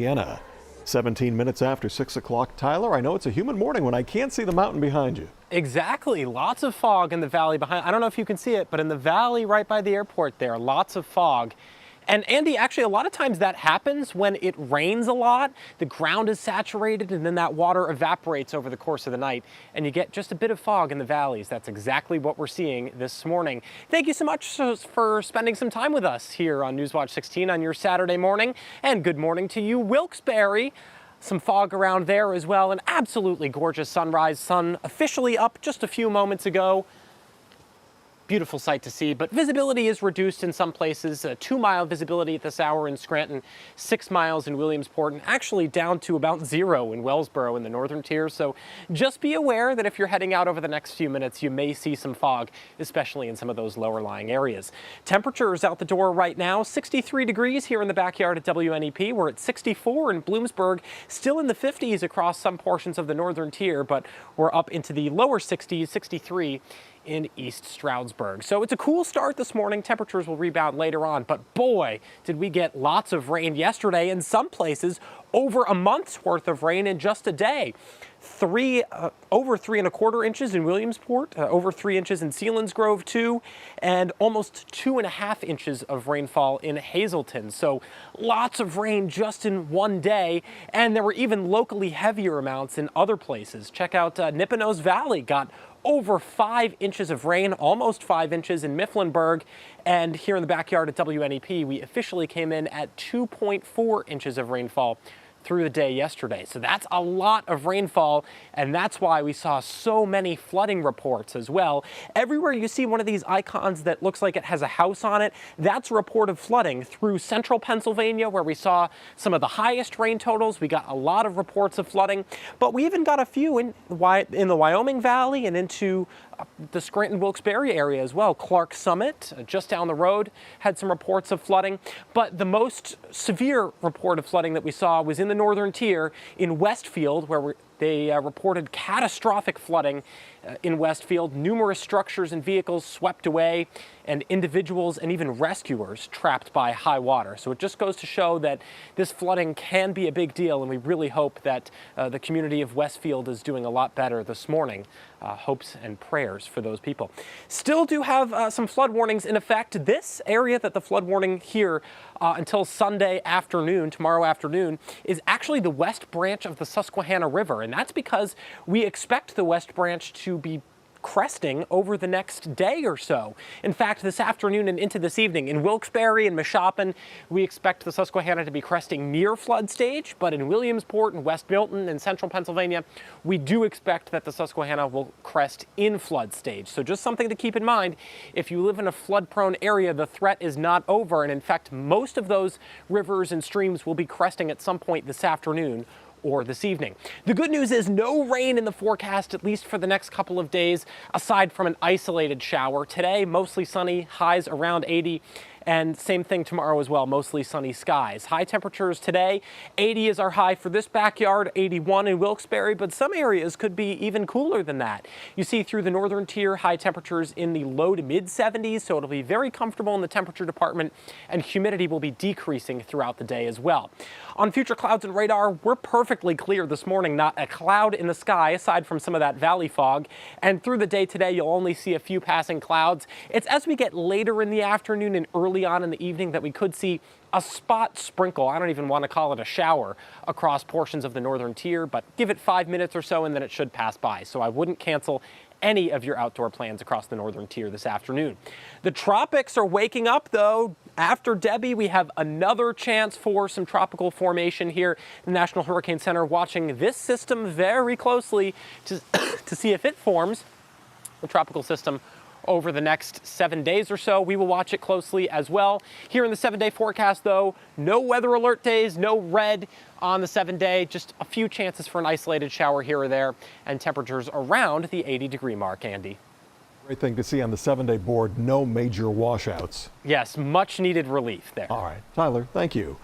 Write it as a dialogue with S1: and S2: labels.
S1: Indiana. 17 minutes after 6 o'clock. Tyler, I know it's a humid morning when I can't see the mountain behind you.
S2: Exactly. Lots of fog in the valley behind. I don't know if you can see it, but in the valley right by the airport there, lots of fog. And Andy, actually, a lot of times that happens when it rains a lot. The ground is saturated and then that water evaporates over the course of the night and you get just a bit of fog in the valleys. That's exactly what we're seeing this morning. Thank you so much for spending some time with us here on Newswatch 16 on your Saturday morning. And good morning to you, Wilkes-Barre. Some fog around there as well. An absolutely gorgeous sunrise. Sun officially up just a few moments ago. Beautiful sight to see, but visibility is reduced in some places. 2-mile visibility at this hour in Scranton, 6 miles in Williamsport, and actually down to about 0 in Wellsboro in the northern tier. So just be aware that if you're heading out over the next few minutes, you may see some fog, especially in some of those lower lying areas. Temperatures out the door right now, 63 degrees here in the backyard at WNEP. We're at 64 in Bloomsburg, still in the 50s across some portions of the northern tier, but we're up into the lower 60s, 63 in East Stroudsburg. So it's a cool start this morning. Temperatures will rebound later on, but boy, did we get lots of rain yesterday. In some places, over a month's worth of rain in just a day. Over 3¼ inches in Williamsport, over 3 inches in Selinsgrove too, and almost 2½ inches of rainfall in Hazleton. So lots of rain just in one day, and there were even locally heavier amounts in other places. Check out Nippenose Valley got over 5 inches of rain, almost 5 inches in Mifflinburg. And here in the backyard at WNEP, we officially came in at 2.4 inches of rainfall through the day yesterday. So that's a lot of rainfall, and that's why we saw so many flooding reports as well. Everywhere you see one of these icons that looks like it has a house on it, that's a report of flooding. Through central Pennsylvania, where we saw some of the highest rain totals, we got a lot of reports of flooding, but we even got a few in the Wyoming Valley and into the Scranton-Wilkes-Barre area as well. Clark Summit, just down the road, had some reports of flooding. But the most severe report of flooding that we saw was in the northern tier in Westfield, where they reported catastrophic flooding in Westfield. Numerous structures and vehicles swept away, and individuals and even rescuers trapped by high water. So it just goes to show that this flooding can be a big deal, and we really hope that the community of Westfield is doing a lot better this morning. Hopes and prayers for those people. Still do have some flood warnings in effect. This area that the flood warning here until Sunday afternoon, tomorrow afternoon, is actually the west branch of the Susquehanna River. And that's because we expect the west branch to be cresting over the next day or so. In fact, this afternoon and into this evening in Wilkes-Barre and Mashopin, we expect the Susquehanna to be cresting near flood stage, but in Williamsport and West Milton and central Pennsylvania, we do expect that the Susquehanna will crest in flood stage. So just something to keep in mind. If you live in a flood-prone area, the threat is not over, and in fact, most of those rivers and streams will be cresting at some point this afternoon or this evening. The good news is no rain in the forecast, at least for the next couple of days, aside from an isolated shower. Today, mostly sunny, highs around 80. And same thing tomorrow as well, mostly sunny skies. High temperatures today, 80 is our high for this backyard, 81 in Wilkes-Barre, but some areas could be even cooler than that. You see through the northern tier, high temperatures in the low to mid 70s, so it'll be very comfortable in the temperature department, and humidity will be decreasing throughout the day as well. On future clouds and radar, we're perfectly clear this morning, not a cloud in the sky aside from some of that valley fog. And through the day today, you'll only see a few passing clouds. It's as we get later in the afternoon and early on in the evening that we could see a spot sprinkle. I don't even want to call it a shower across portions of the northern tier, but give it 5 minutes or so and then it should pass by. So I wouldn't cancel any of your outdoor plans across the northern tier this afternoon. The tropics are waking up though. After Debby, we have another chance for some tropical formation here. The National Hurricane Center watching this system very closely to see if it forms. The tropical system over the next 7 days or so. We will watch it closely as well. Here in the 7-day forecast though, no weather alert days, no red on the 7-day, just a few chances for an isolated shower here or there, and temperatures around the 80-degree mark, Andy.
S1: Great thing to see on the 7-day board, no major washouts.
S2: Yes, much needed relief there.
S1: All right, Tyler, thank you.